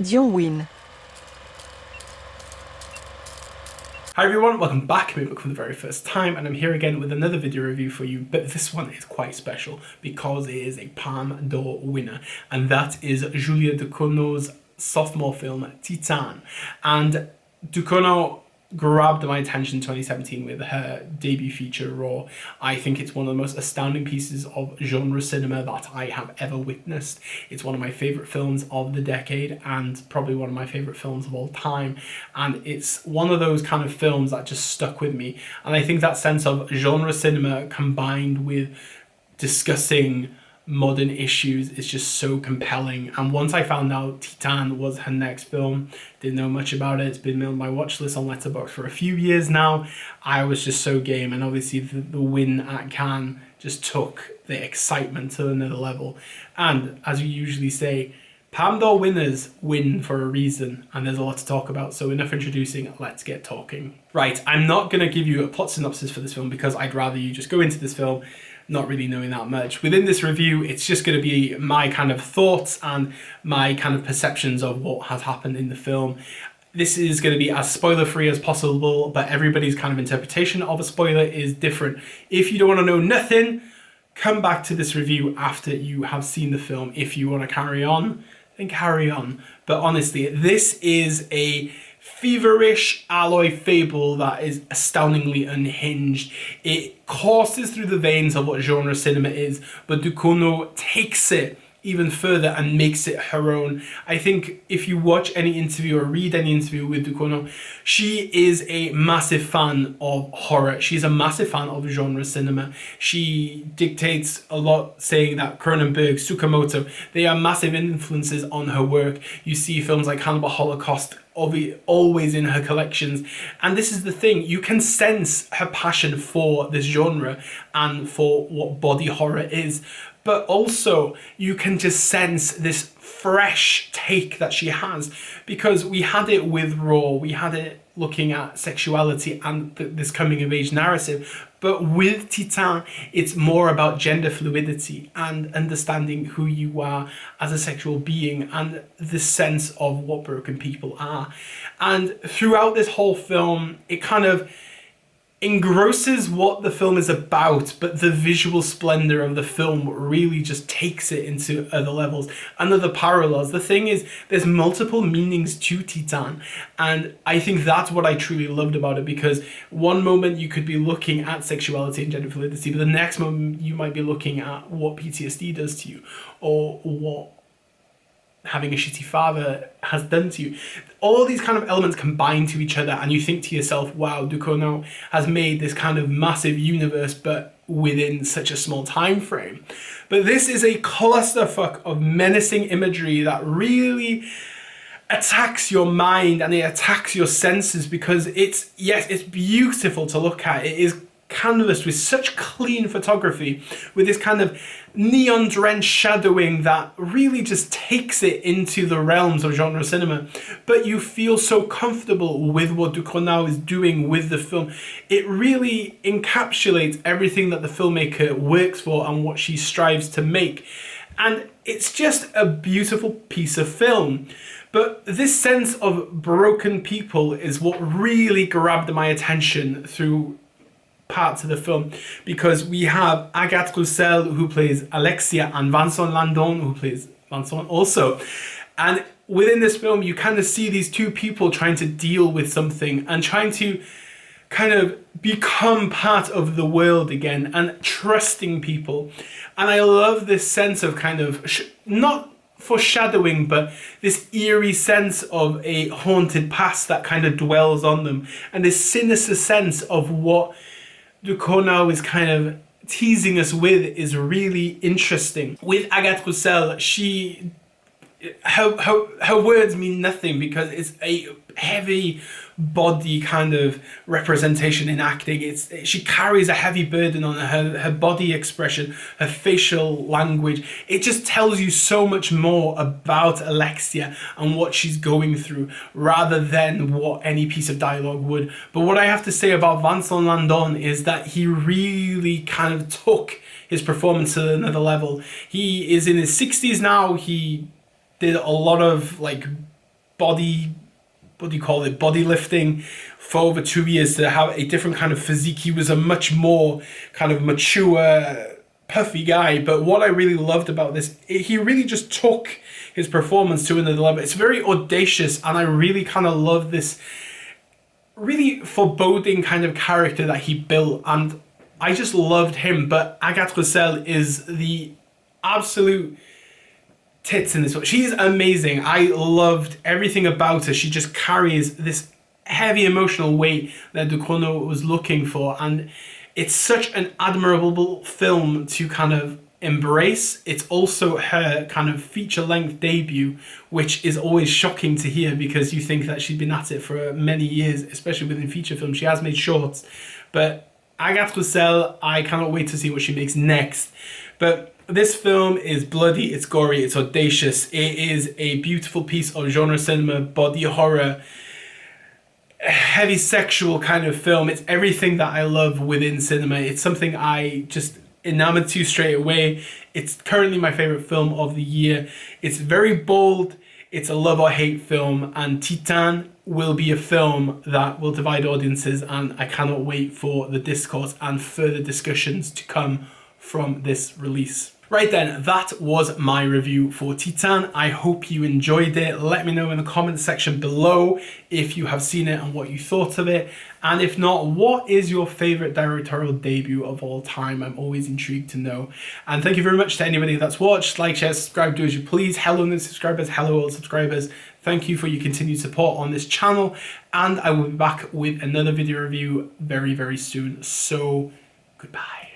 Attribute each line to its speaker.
Speaker 1: Dion win.
Speaker 2: Hi everyone, welcome back, maybe for the very first time, and I'm here again with another video review for you, but this one is quite special because it is a Palme d'Or winner, and that is Julia Ducournau's sophomore film, Titane. And Ducournau grabbed my attention in 2017 with her debut feature, Raw. I think it's one of the most astounding pieces of genre cinema that I have ever witnessed. It's one of my favourite films of the decade and probably one of my favourite films of all time. And it's one of those kind of films that just stuck with me. And I think that sense of genre cinema combined with discussing modern issues is just so compelling. And once I found out Titane was her next film, didn't know much about it, it's been on my watch list on Letterboxd for a few years now, I was just so game. And obviously the win at Cannes just took the excitement to another level. And as we usually say, Palme d'Or winners win for a reason, and there's a lot to talk about, so enough introducing, let's get talking. Right, I'm not going to give you a plot synopsis for this film because I'd rather you just go into this film not really knowing that much. Within this review, it's just going to be my kind of thoughts and my kind of perceptions of what has happened in the film. This is going to be as spoiler-free as possible, but everybody's kind of interpretation of a spoiler is different. If you don't want to know nothing, come back to this review after you have seen the film. If you want to carry on, then carry on. But honestly, this is a feverish alloy fable that is astoundingly unhinged. It courses through the veins of what genre cinema is, but Ducournau takes it even further and makes it her own. I think if you watch any interview or read any interview with Ducournau, she is a massive fan of horror. She's a massive fan of genre cinema. She dictates a lot, saying that Cronenberg, Tsukamoto, they are massive influences on her work. You see films like Cannibal Holocaust always in her collections, and this is the thing, you can sense her passion for this genre and for what body horror is, but also you can just sense this fresh take that she has, because we had it with Raw, we had it looking at sexuality and this coming of age narrative, but with Titane it's more about gender fluidity and understanding who you are as a sexual being and the sense of what broken people are. And throughout this whole film, it kind of engrosses what the film is about, but the visual splendor of the film really just takes it into other levels and other parallels. The thing is, there's multiple meanings to Titane, and I think that's what I truly loved about it, because one moment you could be looking at sexuality and gender fluidity, but the next moment you might be looking at what PTSD does to you, or what having a shitty father has done to you. All these kind of elements combine to each other, and you think to yourself, wow, Ducournau has made this kind of massive universe, but within such a small time frame. But this is a clusterfuck of menacing imagery that really attacks your mind and it attacks your senses, because it's beautiful to look at. It is canvas with such clean photography, with this kind of neon drenched shadowing that really just takes it into the realms of genre cinema. But you feel so comfortable with what Ducournau is doing with the film. It really encapsulates everything that the filmmaker works for and what she strives to make. And it's just a beautiful piece of film. But this sense of broken people is what really grabbed my attention through parts of the film, because we have Agathe Roussel, who plays Alexia, and Vincent Landon, who plays Vincent also. And within this film, you kind of see these two people trying to deal with something and trying to kind of become part of the world again and trusting people. And I love this sense of kind of not foreshadowing, but this eerie sense of a haunted past that kind of dwells on them, and this sinister sense of what Ducournau is kind of teasing us with is really interesting. With Agathe Roussel, her words mean nothing, because it's a heavy body kind of representation in acting. She carries a heavy burden on her body expression, her facial language. It just tells you so much more about Alexia and what she's going through, rather than what any piece of dialogue would. But what I have to say about Vincent Landon is that he really kind of took his performance to another level. He is in his 60s now. He did a lot of like body, what do you call it, body lifting for over 2 years to have a different kind of physique. He was a much more kind of mature, puffy guy. But what I really loved about this, he really just took his performance to another level. It's very audacious, and I really kind of love this really foreboding kind of character that he built, and I just loved him. But Agathe Roussel is the absolute tits in this one. She's amazing. I loved everything about her. She just carries this heavy emotional weight that Ducournau was looking for, and it's such an admirable film to kind of embrace. It's also her kind of feature-length debut, which is always shocking to hear because you think that she's been at it for many years, especially within feature films. She has made shorts, but Agathe Roussel, I cannot wait to see what she makes next. But this film is bloody, it's gory, it's audacious. It is a beautiful piece of genre cinema, body horror, heavy sexual kind of film. It's everything that I love within cinema. It's something I just enamored to straight away. It's currently my favorite film of the year. It's very bold. It's a love or hate film, and Titane will be a film that will divide audiences, and I cannot wait for the discourse and further discussions to come from this release. Right then, that was my review for Titane. I hope you enjoyed it. Let me know in the comments section below if you have seen it and what you thought of it. And if not, what is your favorite directorial debut of all time? I'm always intrigued to know. And thank you very much to anybody that's watched. Like, share, subscribe, do as you please. Hello new subscribers, hello old subscribers. Thank you for your continued support on this channel. And I will be back with another video review very, very soon. So, goodbye.